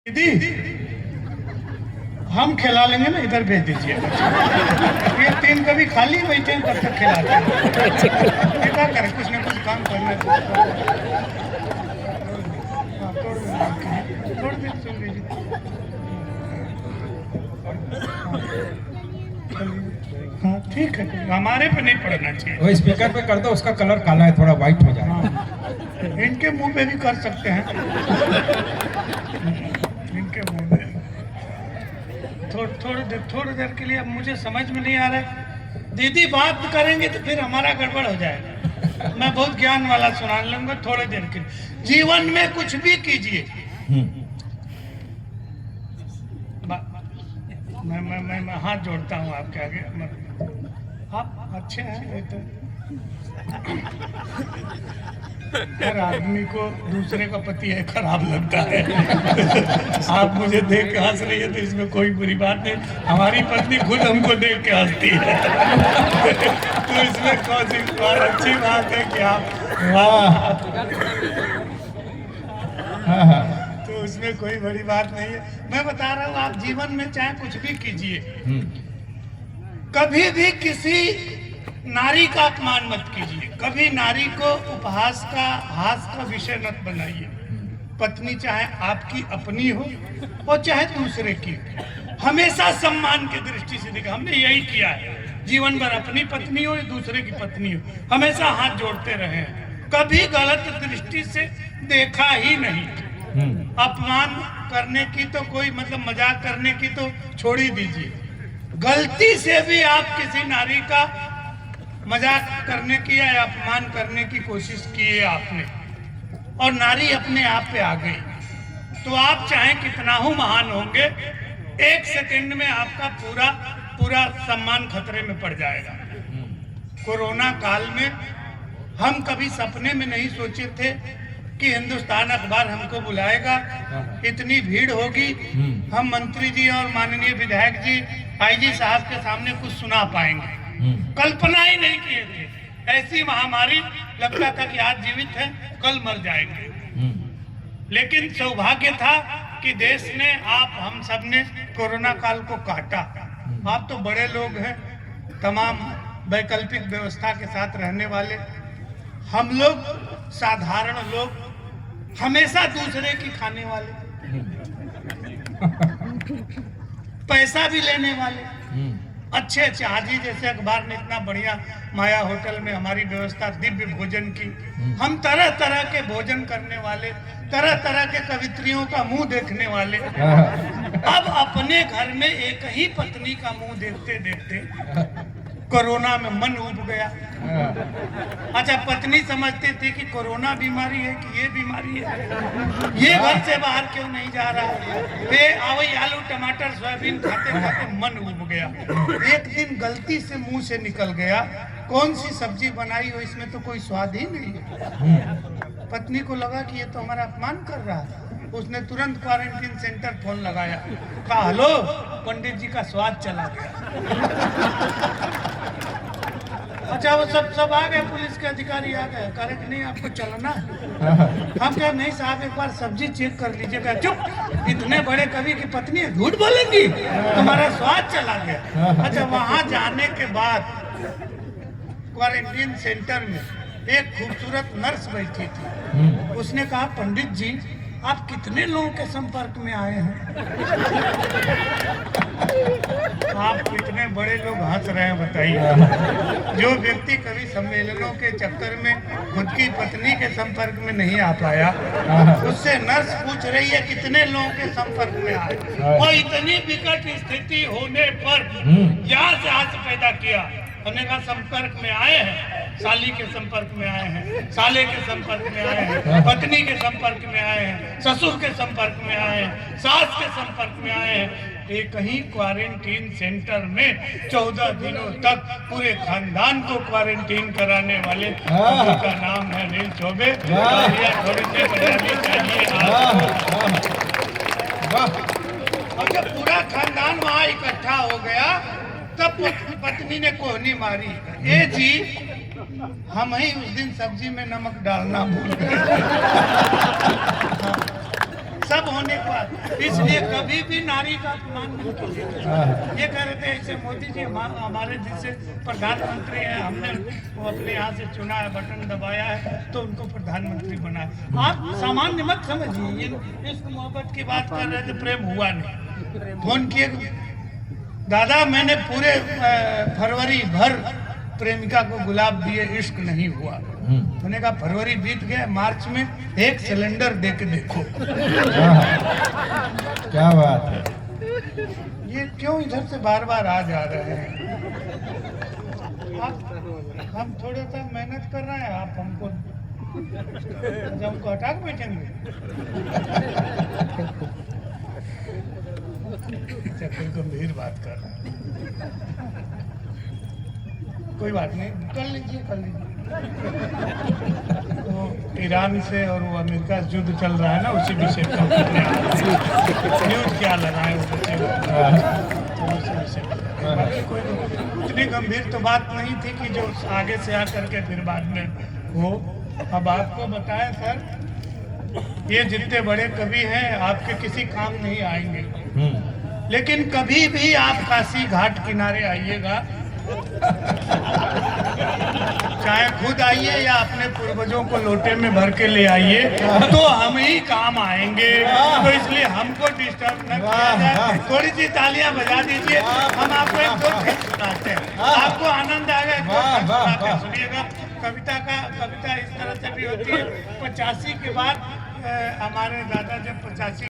दीदी हम खिला लेंगे ना, इधर भेज दीजिए। ये तीन कभी खाली बैठे हैं तब तक खिला दें। क्या करें, कुछ ना कुछ काम करना थोड़ी देर सुन लीजिए। हाँ ठीक है, हमारे पे नहीं पड़ना चाहिए। वो स्पीकर पे कर दो, उसका कलर काला है, थोड़ा व्हाइट हो जाए। इनके मुंह पे भी कर सकते हैं, इनके मुंह में थोड़ी देर के लिए। अब मुझे समझ में नहीं आ रहा है, दीदी बात करेंगे तो फिर हमारा गड़बड़ हो जाएगा। मैं बहुत ज्ञान वाला सुना लूंगा थोड़ी देर के लिए। जीवन में कुछ भी कीजिए, मैं हाथ जोड़ता हूँ आपके आगे। आप अच्छे हैं तो हर आदमी को दूसरे का पति है खराब लगता है। आप मुझे देख के हंस रही है तो इसमें कोई बुरी बात नहीं। हमारी पत्नी खुद हमको देख के हंसती है। तो इसमें कौन सी बात अच्छी बात है कि आप वाह, तो उसमें कोई बड़ी बात नहीं है। मैं बता रहा हूँ, आप जीवन में चाहे कुछ भी कीजिए, कभी भी किसी नारी का अपमान मत कीजिए, कभी नारी को उपहास का हास का विषय मत बनाइए। पत्नी चाहे आपकी अपनी हो और चाहे दूसरे की, हमेशा सम्मान की दृष्टि से देखा। हमने यही किया है, जीवन भर अपनी पत्नी हो या दूसरे की पत्नी हो, हमेशा हाथ जोड़ते रहे हैं, कभी गलत दृष्टि से देखा ही नहीं। अपमान करने की तो कोई मतलब, मजाक करने की तो छोड़ ही दीजिए। गलती से भी आप किसी नारी का मजाक करने की या अपमान करने की कोशिश की है आपने, और नारी अपने आप पे आ गई, तो आप चाहे कितना हो महान होंगे, एक सेकंड में आपका पूरा सम्मान खतरे में पड़ जाएगा। कोरोना काल में हम कभी सपने में नहीं सोचे थे कि हिंदुस्तान अखबार हमको बुलाएगा, इतनी भीड़ होगी, हम मंत्री जी और माननीय विधायक जी, आईजी साहब के सामने कुछ सुना पाएंगे। कल्पना ही नहीं किए थे। ऐसी महामारी लगता था कि आज जीवित है, कल मर जाएंगे। लेकिन सौभाग्य था कि देश ने, हम सब ने कोरोना काल को काटा। आप तो बड़े लोग हैं, तमाम वैकल्पिक व्यवस्था के साथ रहने वाले। हम लोग साधारण लोग, हमेशा दूसरे की खाने वाले, पैसा भी लेने वाले, अच्छे आज ही जैसे अखबार ने इतना बढ़िया माया होटल में हमारी व्यवस्था, दिव्य भोजन की। हम तरह तरह के भोजन करने वाले, तरह तरह के कवित्रियों का मुंह देखने वाले। अब अपने घर में एक ही पत्नी का मुंह देखते देखते कोरोना में मन उब गया। अच्छा, पत्नी समझती थी कि कोरोना बीमारी है कि ये बीमारी है, ये घर से बाहर क्यों नहीं जा रहा है, ये आवई आलू टमाटर सोयाबीन खाते खाते मन उब गया। एक दिन गलती से मुंह से निकल गया, कौन सी सब्जी बनाई हो, इसमें तो कोई स्वाद ही नहीं है। पत्नी को लगा कि ये तो हमारा अपमान कर रहा है। उसने तुरंत क्वारंटीन सेंटर फोन लगाया, कहा हेलो, पंडित जी का स्वाद चला गया। अच्छा, वो सब आ गए, पुलिस के अधिकारी आ गए, कह रहे कि नहीं आपको चलना है। हम कहे नहीं साहब, एक बार सब्जी चेक कर लीजिएगा। चुप, इतने बड़े कवि की पत्नी है, झूठ बोलेंगी, तुम्हारा स्वाद चला गया। अच्छा, वहां जाने के बाद क्वारंटीन सेंटर में एक खूबसूरत नर्स बैठी थी। उसने कहा पंडित जी, आप कितने लोगों के संपर्क में आए हैं? आप कितने बड़े लोग हंस रहे हैं बताइए। जो व्यक्ति कभी सम्मेलनों के चक्कर में खुद की पत्नी के संपर्क में नहीं आ पाया, उससे नर्स पूछ रही है कितने लोगों के संपर्क में आए। और इतनी विकट स्थिति होने पर यहाँ से हाथ पैदा किया, हमने कहा संपर्क में आए हैं, साली के संपर्क में आए हैं, साले के संपर्क में आए हैं, पत्नी के संपर्क में आए हैं, ससुर के संपर्क में आए हैं, सास के संपर्क में आए हैं। एक ही क्वारंटीन सेंटर में 14 दिनों तक पूरे खानदान को क्वारंटीन कराने वाले का नाम है अनिल चौबे। थोड़ी सी बजानी चाहिए। और जब पूरा खानदान वहाँ इकट्ठा हो गया, तब पत्नी ने कोहनी मारी, ए जी हम ही उस दिन सब्जी में नमक डालना भूल गए। सब होने के बाद इसलिए कभी भी नारी का अपमान नहीं कीजिएगा। ये कह रहे थे ऐसे मोदी जी हमारे जैसे प्रधानमंत्री हैं, हमने वो अपने यहाँ से चुना है, बटन दबाया है तो उनको प्रधानमंत्री बनाया। आप सामान्य मत समझिए, ये इश्क मोहब्बत की बात कर रहे थे, प्रेम हुआ नहीं। फोन किए, दादा मैंने पूरे फरवरी भर प्रेमिका को गुलाब दिए, इश्क नहीं हुआ। मैंने कहा फरवरी बीत गया, मार्च में 1 सिलेंडर दे के देखो। क्या बात है। ये क्यों इधर से बार बार आ जा रहे हैं? हम थोड़ा सा मेहनत कर रहे हैं, आप हमको हटा के बैठेंगे। कोई गंभीर बात कर रहा है, कोई बात नहीं, कर लीजिए। तो ईरान से और वो अमेरिका से युद्ध चल रहा है ना, उसी विषय पर न्यूज क्या लगाए कोई इतनी गंभीर तो बात नहीं थी कि जो आगे से आकर के फिर बाद में हो। अब आपको बताएं सर, ये जितने बड़े कवि हैं आपके किसी काम नहीं आएंगे, लेकिन कभी भी आप काशी घाट किनारे आइएगा, चाहे खुद आइए या अपने पूर्वजों को लोटे में भर के ले आइए, तो हम ही काम आएंगे। तो इसलिए हमको डिस्टर्ब न किया जाए। थोड़ी सी तालियां बजा दीजिए, हम आपको एक दो ठेक सुनाते हैं, आपको आनंद आएगा। सुनिएगा, कविता इस तरह से भी होती है। 85 के बाद हमारे दादा जब 85